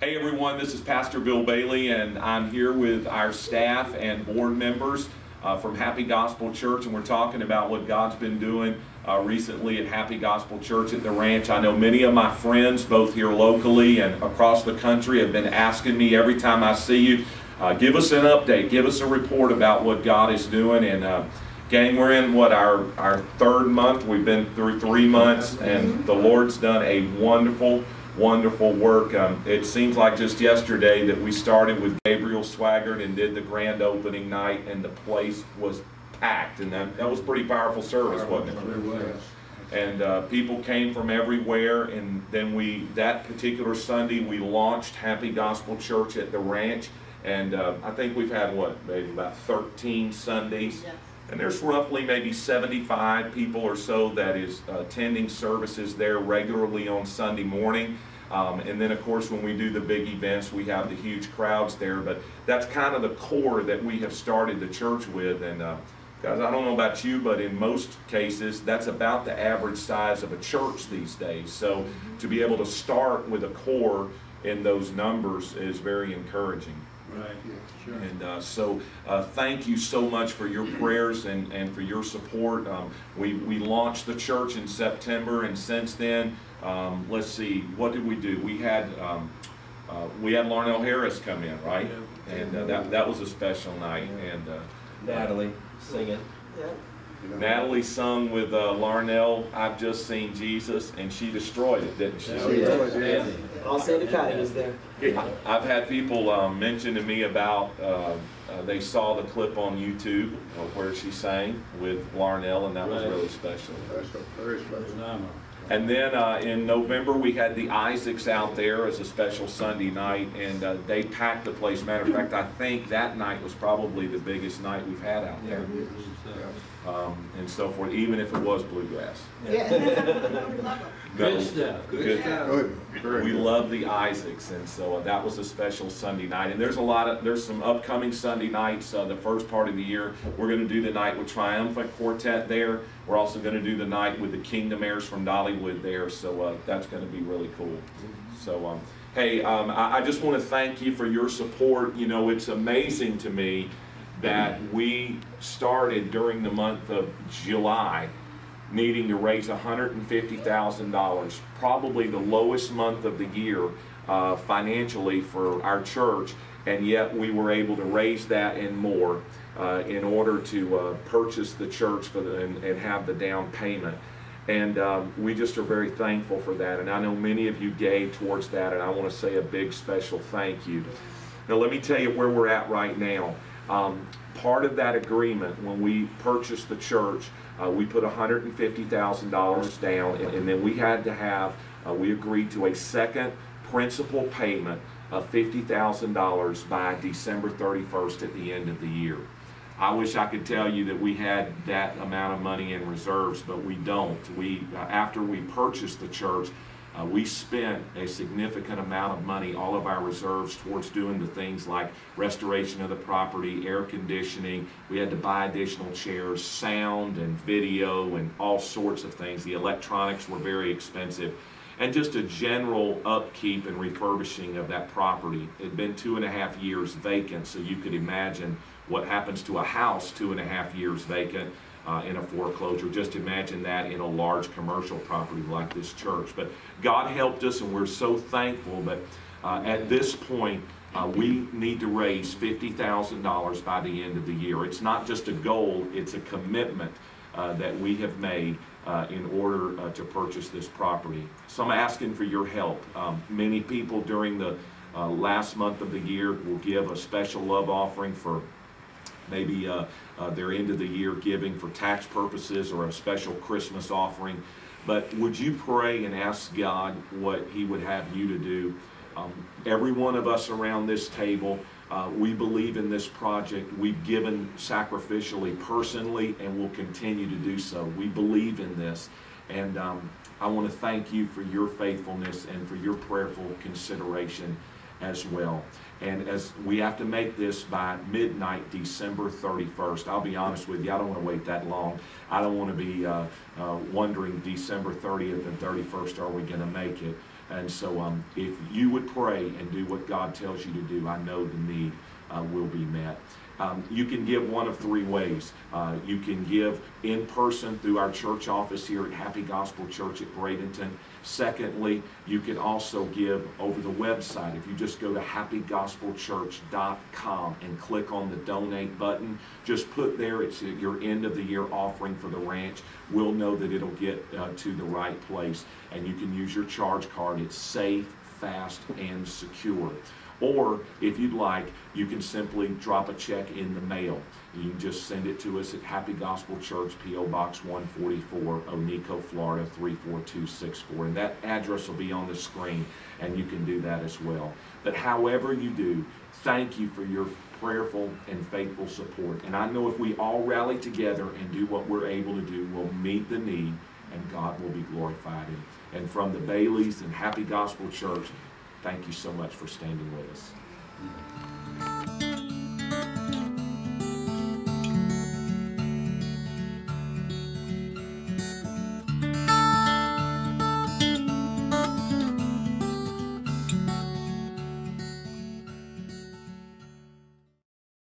Hey everyone, this is Pastor Bill Bailey, and I'm here with our staff and board members from Happy Gospel Church, and we're talking about what God's been doing recently at Happy Gospel Church at The Ranch. I know many of my friends, both here locally and across the country, have been asking me every time I see you, give us an update, give us a report about what God is doing. And gang, we're in our third month. We've been through 3 months, and the Lord's done a wonderful work. It seems like just yesterday that we started with Gabriel Swaggart and did the grand opening night, and the place was packed, and that was pretty powerful service, wasn't it? And people came from everywhere, and then that particular Sunday we launched Happy Gospel Church at the Ranch, and I think we've had maybe about 13 Sundays. Yeah. And there's roughly maybe 75 people or so that is attending services there regularly on Sunday morning. And then of course when we do the big events, we have the huge crowds there. But that's kind of the core that we have started the church with. And guys, I don't know about you, but in most cases that's about the average size of a church these days. So to be able to start with a core in those numbers is very encouraging. Right, yeah, sure. And so thank you so much for your prayers and for your support. We launched the church in September, and since then, let's see, what did we do? We had Larnell Harris come in, right? Yeah. And that was a special night. Yeah. And Natalie singing. Yeah. Natalie sung with Larnell, I've Just Seen Jesus, and she destroyed it, didn't she? Yeah. All Santa Kai was there. Yeah. I've had people mention to me about, they saw the clip on YouTube where she sang with Larnell, and that was really special. That's very special. And then in November we had the Isaacs out there as a special Sunday night, and they packed the place. Matter of fact, I think that night was probably the biggest night we've had out there. And so forth, even if it was bluegrass. Yeah. Good stuff. Good stuff. We love the Isaacs, and so that was a special Sunday night. And there's some upcoming Sunday nights. The first part of the year, we're going to do the night with Triumphant Quartet there. We're also going to do the night with the Kingdom Heirs from Dollywood there. So that's going to be really cool. So hey, I just want to thank you for your support. You know, it's amazing to me that we started during the month of July needing to raise $150,000, probably the lowest month of the year financially for our church, and yet we were able to raise that and more in order to purchase the church and have the down payment. And we just are very thankful for that, and I know many of you gave towards that, and I want to say a big special thank you. Now let me tell you where we're at right now. Part of that agreement, when we purchased the church, we put $150,000 down, and then we had to have, we agreed to a second principal payment of $50,000 by December 31st at the end of the year. I wish I could tell you that we had that amount of money in reserves, but we don't. After we purchased the church, we spent a significant amount of money, all of our reserves, towards doing the things like restoration of the property, air conditioning. We had to buy additional chairs, sound and video, and all sorts of things. The electronics were very expensive. And just a general upkeep and refurbishing of that property. It had been 2.5 years vacant, so you could imagine what happens to a house 2.5 years vacant. In a foreclosure. Just imagine that in a large commercial property like this church. But God helped us, and we're so thankful. But at this point, we need to raise $50,000 by the end of the year. It's not just a goal, it's a commitment that we have made in order to purchase this property. So I'm asking for your help. Many people during the last month of the year will give a special love offering for maybe their end of the year giving for tax purposes, or a special Christmas offering. But would you pray and ask God what He would have you to do? Every one of us around this table, we believe in this project. We've given sacrificially personally, and will continue to do so. We believe in this, and I want to thank you for your faithfulness and for your prayerful consideration. as well. And as we have to make this by midnight, December 31st. I'll be honest with you, I don't want to wait that long. I don't want to be wondering December 30th and 31st, are we going to make it? And so if you would pray and do what God tells you to do, I know the need will be met. You can give one of three ways. You can give in person through our church office here at Happy Gospel Church at Bradenton. Secondly, you can also give over the website. If you just go to happygospelchurch.com and click on the donate button, just put there it's your end of the year offering for the ranch. We'll know that it'll get to the right place, and you can use your charge card. It's safe, fast, and secure. Or, if you'd like, you can simply drop a check in the mail. You can just send it to us at Happy Gospel Church, P.O. Box 144, Onico, Florida 34264. And that address will be on the screen, and you can do that as well. But however you do, thank you for your prayerful and faithful support. And I know if we all rally together and do what we're able to do, we'll meet the need, and God will be glorified. And from the Baileys and Happy Gospel Church, thank you so much for standing with us.